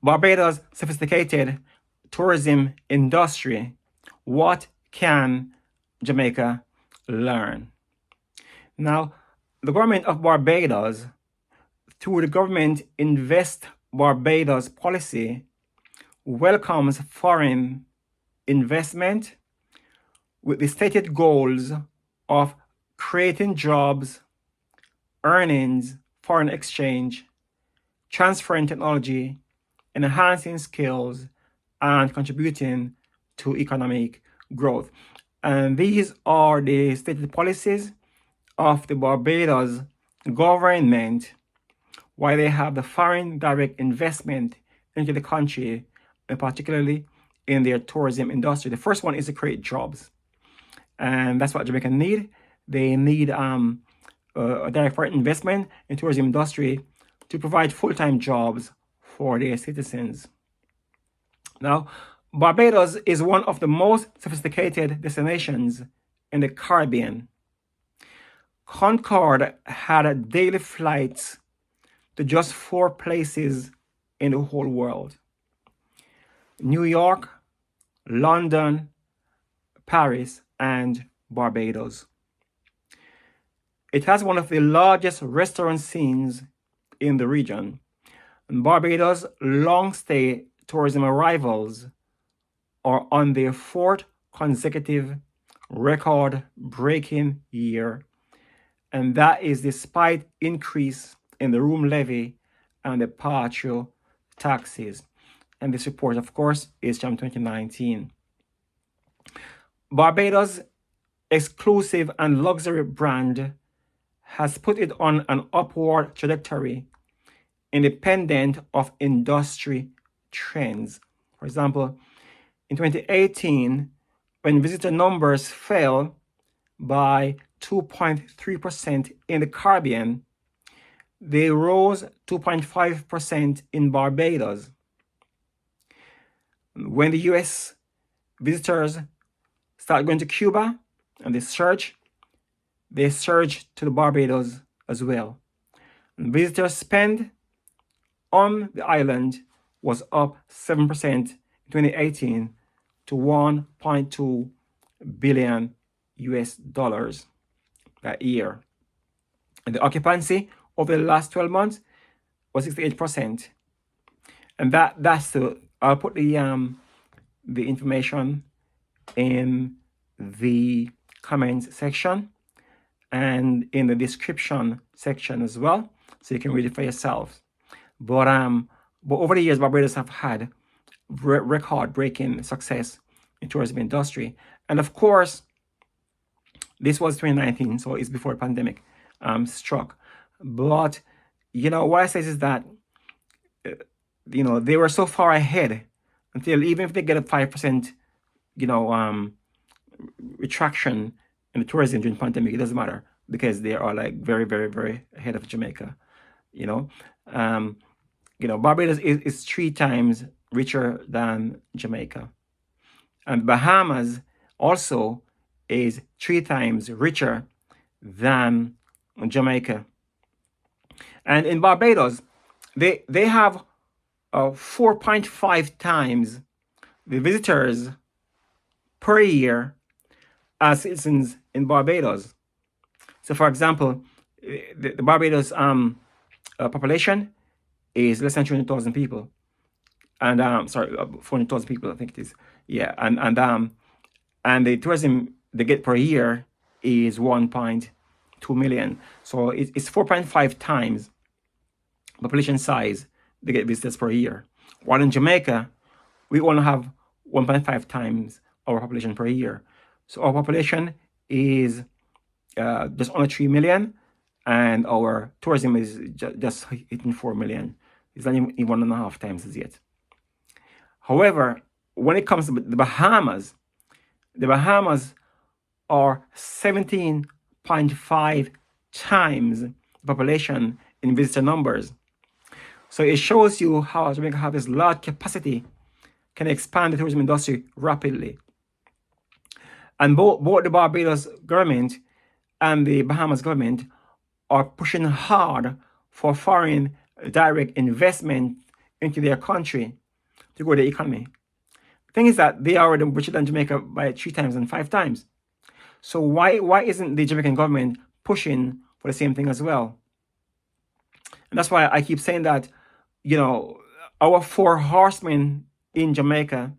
Barbados' sophisticated tourism industry. What can Jamaica learn? Now, the government of Barbados, through the government Invest Barbados policy, welcomes foreign investment with the stated goals of creating jobs, earnings, foreign exchange, transferring technology, enhancing skills, and contributing to economic growth. And these are the stated policies of the Barbados government, why they have the foreign direct investment into the country, and particularly in their tourism industry. The first one is to create jobs. And that's what Jamaica need. They need a direct foreign investment in tourism industry to provide full-time jobs for their citizens. Now, Barbados is one of the most sophisticated destinations in the Caribbean. Concorde had daily flights to just 4 places in the whole world: New York, London, Paris, and Barbados. It has one of the largest restaurant scenes in the region. And Barbados' long-stay tourism arrivals are on their 4th consecutive record-breaking year, and that is despite increase in the room levy and the departure taxes. And this report, of course, is from 2019. Barbados' exclusive and luxury brand has put it on an upward trajectory independent of industry trends. For example, in 2018, when visitor numbers fell by 2.3% in the Caribbean, they rose 2.5% in Barbados. When the US visitors start going to Cuba and they surge to the Barbados as well. And visitor spend on the island was up 7% in 2018 to 1.2 billion US dollars that year. And the occupancy over the last 12 months was 68%. And I'll put the information in the comments section and in the description section as well, so you can read it for yourself. But over the years, Barbados have had record-breaking success in tourism industry, and of course, this was 2019, so it's before the pandemic struck. But what I say is that they were so far ahead until even if they get a 5% retraction in the tourism during the pandemic, it doesn't matter because they are like very, very, very ahead of Jamaica. Barbados is 3 times richer than Jamaica, and Bahamas also is 3 times richer than Jamaica. And in Barbados, they have 4.5 times the visitors per year as citizens in Barbados. So, for example, the Barbados population is less than 300,000 people, and 400,000 people, I think it is. Yeah, and the tourism they get per year is 1.2 million. So it's 4.5 times population size they get visitors per year. While in Jamaica, we only have 1.5 times our population per year. So our population is just under 3 million, and our tourism is just hitting 4 million. It's not even 1.5 times as yet. However, when it comes to the Bahamas are 17.5 times the population in visitor numbers. So it shows you how Jamaica have this large capacity, can expand the tourism industry rapidly. And both the Barbados government and the Bahamas government are pushing hard for foreign direct investment into their country to grow their economy. The thing is that they are already richer than Jamaica by 3 times and 5 times. So why isn't the Jamaican government pushing for the same thing as well? And that's why I keep saying that, our four horsemen in Jamaica,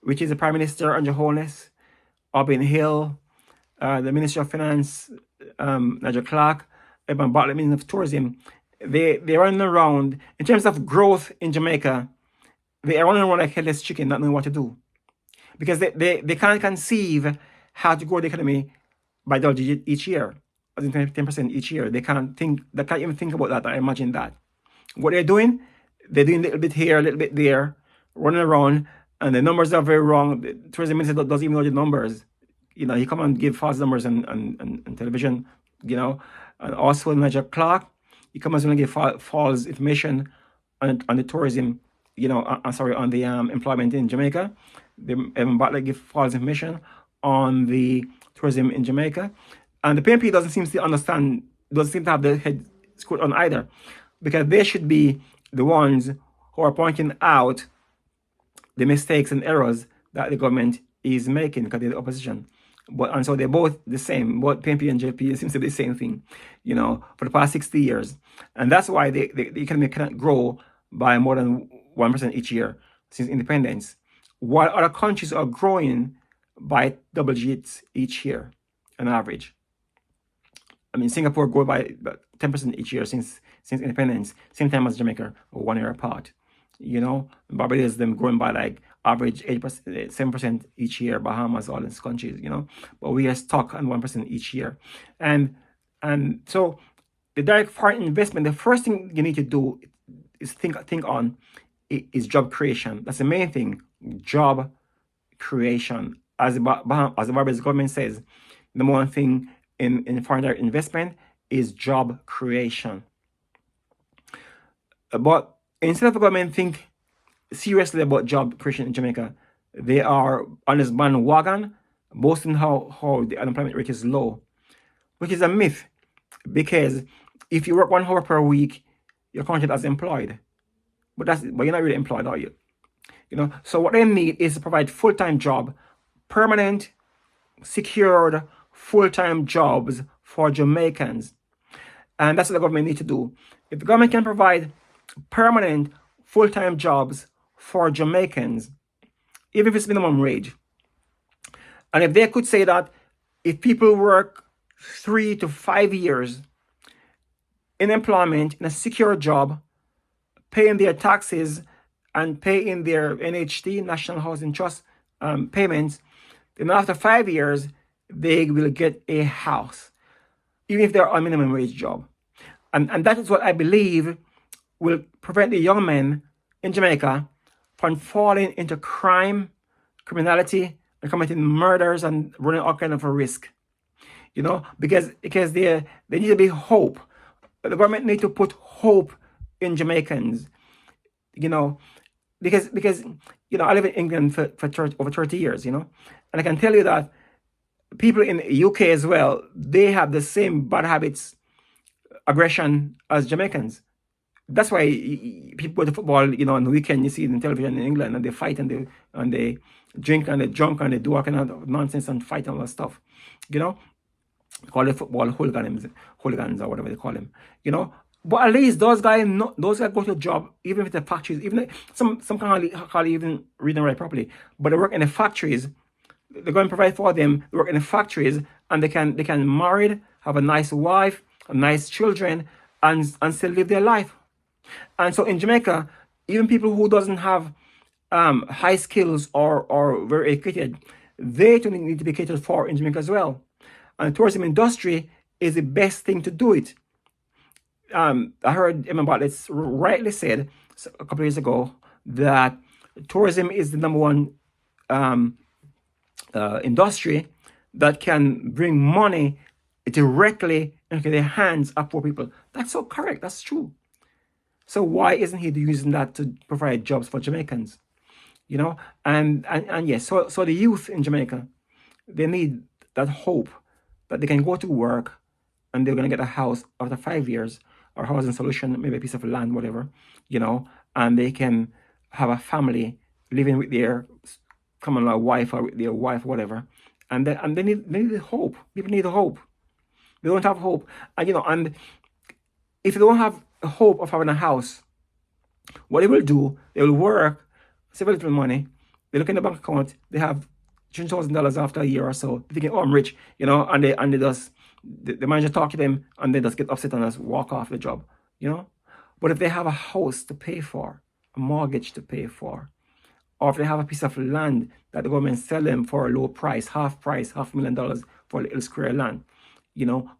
which is the Prime Minister under Holness, Obin Hill, the Minister of Finance, Nigel Clark, Eben Bartlett, Minister of Tourism, they're running around. In terms of growth in Jamaica, they are running around like headless chicken, not knowing what to do. Because they can't conceive how to grow the economy by double digit each year, as in 10% each year. They can't even think about that. I imagine that. What they're doing a little bit here, a little bit there, running around, and the numbers are very wrong. The tourism minister doesn't even know the numbers. He come and give false numbers on television, and also Nigel Clark, he comes and give false information on the tourism, on the employment in Jamaica. Bartlett give false information on the tourism in Jamaica. And the PNP doesn't seem to have their head screwed on either, because they should be the ones who are pointing out the mistakes and errors that the government is making, because they're the opposition. And so they're both the same. Both PNP and JP seems to be the same thing, for the past 60 years. And that's why the economy cannot grow by more than 1% each year since independence, while other countries are growing by double digits each year on average. I mean, Singapore grew by about 10% each year since independence, same time as Jamaica, 1 year apart. Barbados, them growing by like average 8%, 7% each year. Bahamas, all these countries, but we are stuck on 1% each year. And so the direct foreign investment, the first thing you need to do is think on is job creation. That's the main thing, job creation. As the Barbados government says, the one thing in foreign direct investment is job creation. But instead of the government think seriously about job creation in Jamaica, they are on this bandwagon boasting how the unemployment rate is low, which is a myth, because if you work 1 hour per week, you're counted as employed. But you're not really employed, are you? So what they need is to provide full-time job, permanent, secured full-time jobs for Jamaicans. And that's what the government needs to do. If the government can provide permanent full-time jobs for Jamaicans, even if it's minimum wage, and if they could say that if people work 3 to 5 years in employment, in a secure job, paying their taxes and paying their NHT, National Housing Trust payments, then after 5 years, they will get a house, even if they're on a minimum wage job. And that is what I believe will prevent the young men in Jamaica from falling into criminality, and committing murders and running all kind of a risk. Because there need to be hope. The government need to put hope in Jamaicans. Because I live in England for over 30 years, and I can tell you that people in the UK as well, they have the same bad habits, aggression as Jamaicans. That's why people go to football, on the weekend, you see it on television in England, and they fight and they drink and they drunk and they do all kind of nonsense and fight and all that stuff. Call it football hooligans or whatever they call them. But at least those guys go to a job, even if the factories, even some can hardly even read and write properly, but they work in the factories. They're going to provide for them. They work in the factories, and they can marry, have a nice wife, nice children, and still live their life. And so in Jamaica, even people who doesn't have high skills or very educated, they too need to be catered for in Jamaica as well. And the tourism industry is the best thing to do it. I heard Emma Bartlett rightly said a couple of years ago that tourism is the number one industry that can bring money directly into the hands of poor people. That's so correct. That's true. So why isn't he using that to provide jobs for Jamaicans? And yes, so the youth in Jamaica, they need that hope that they can go to work and they're going to get a house after 5 years, or housing solution, maybe a piece of land, whatever, and they can have a family living with their common law wife or with their wife, whatever. And they need hope. People need hope. They don't have hope. And and if they don't have hope of having a house, what they will do, they will work, save a little money, they look in the bank account, they have $20,000 after a year or so, they think, oh, I'm rich, and they just, the manager talk to them, and they just get upset and just walk off the job, But if they have a house to pay for, a mortgage to pay for, or if they have a piece of land that the government sell them for a low price, $500,000 for a little square land,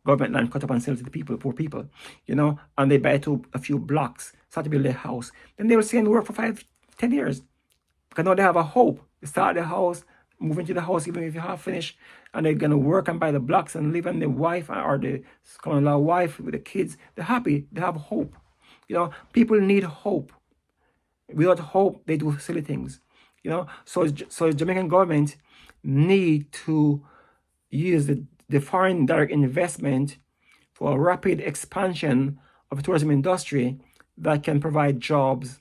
government land cut up and sell to the people, poor people, and they buy to a few blocks, start to build their house, then they will stay and work for 5-10 years. Because now they have a hope. They start their house, move into the house even if you have finished, and they're going to work and buy the blocks and live on the wife or the common law wife with the kids. They're happy. They have hope. People need hope. Without hope, they do silly things. So the Jamaican government need to use the foreign direct investment for a rapid expansion of the tourism industry that can provide jobs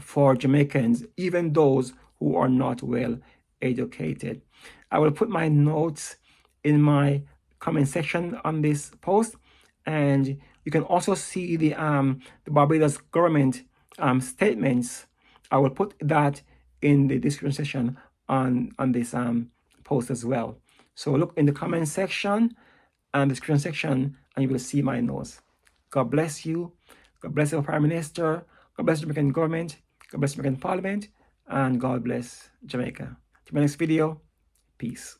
for Jamaicans, even those who are not well educated. I will put my notes in my comment section on this post, and you can also see the Barbados government statements. I will put that in the description section on this post as well. So look in the comment section and the description section, and you will see my notes. God bless you. God bless our Prime Minister. God bless the Jamaican government. God bless the Jamaican Parliament. And God bless Jamaica. To my next video, peace.